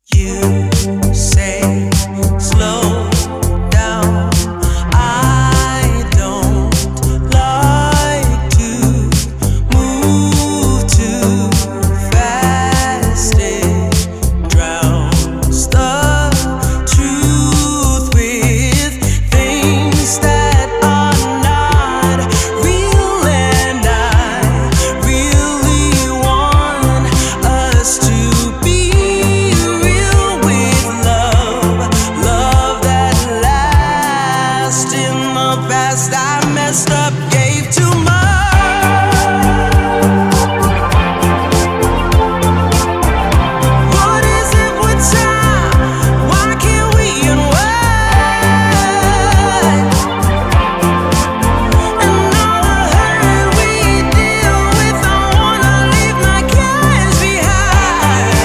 You say slow down. I don't like to move too fast. It drowns the truth with things that are not real, and I really want us to be real with love that lasts. In the past I messed up, gave too much. What is it with time? Why can't we unwind? And all the hurt we deal with, I wanna leave my cares behind.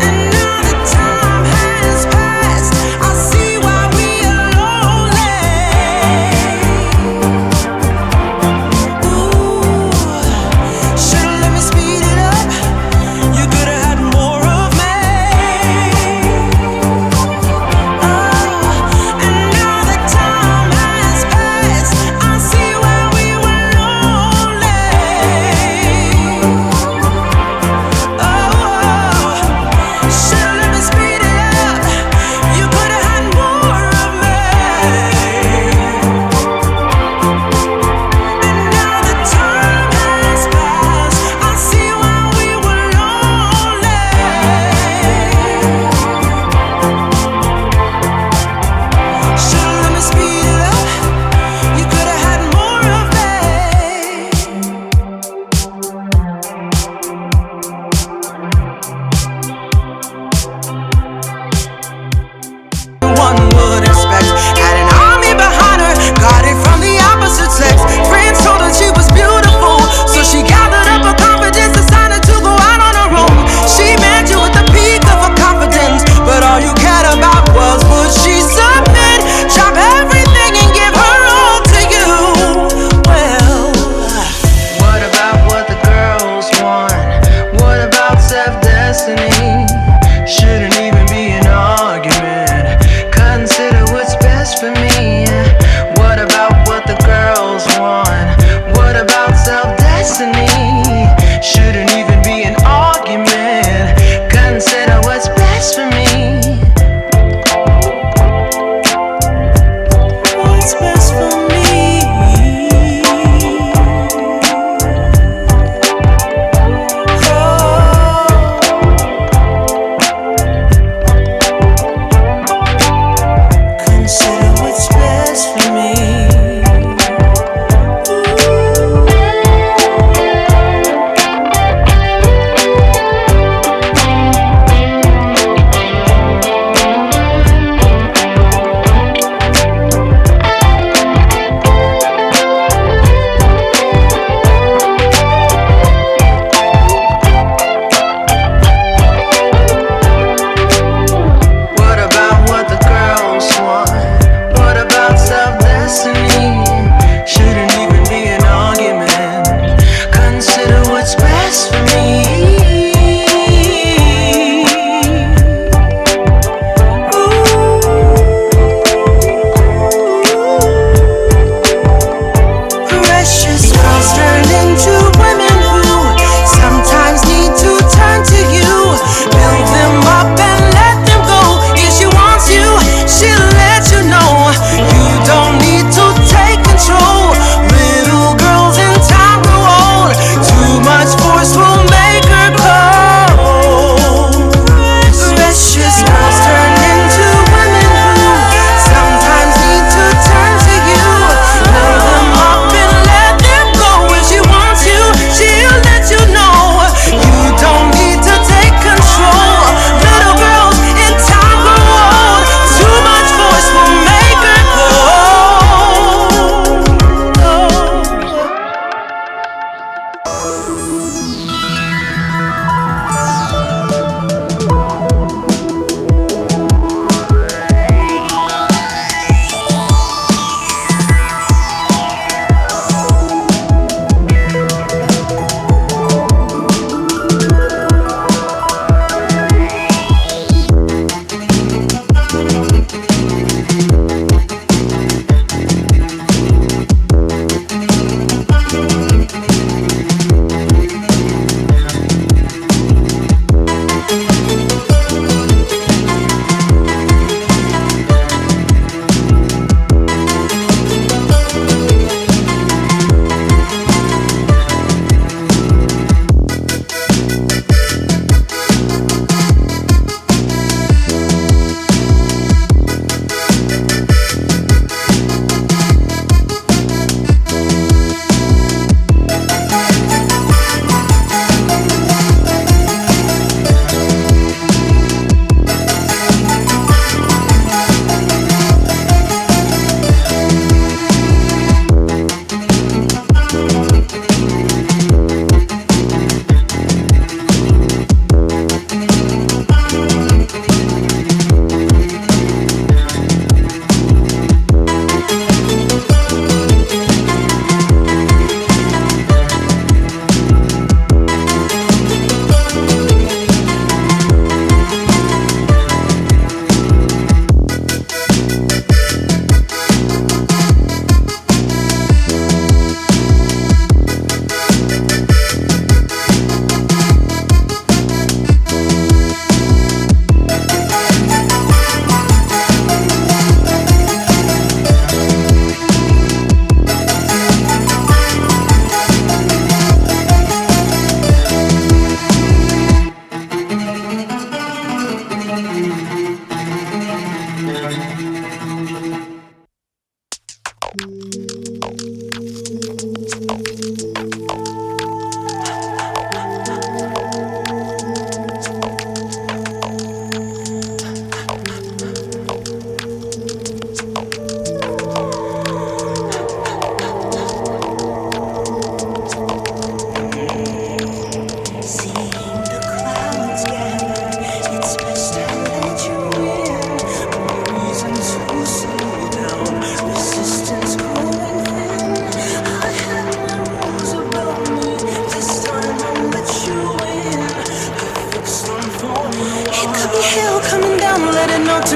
And now the time has passed, I see why we are lonely. Ooh, should've let me speed it up. You could've had more of me. And now the time has passed, I see why we were lonely. Should've let me speed it up. You could've had more of me. And now the time has passed, I see why we were lonely. Should've let me speed it up. You could've had more of me. One would expect. Had an army behind her, got it from the opposite sex. Friends told her she was beautiful, so she gathered up her confidence, decided to go out on her own. She met you at the peak of her confidence, but all you cared about was would she submit, drop everything and give her all to you. Well, what about what the girls want? What about self-destiny? Shouldn't even be an argument. Consider what's best for me. What about what the girls want? What about self-destiny? Shouldn't even be an argument. Consider what's best for me. What's best for me? Oh.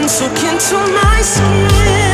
soak into my skin.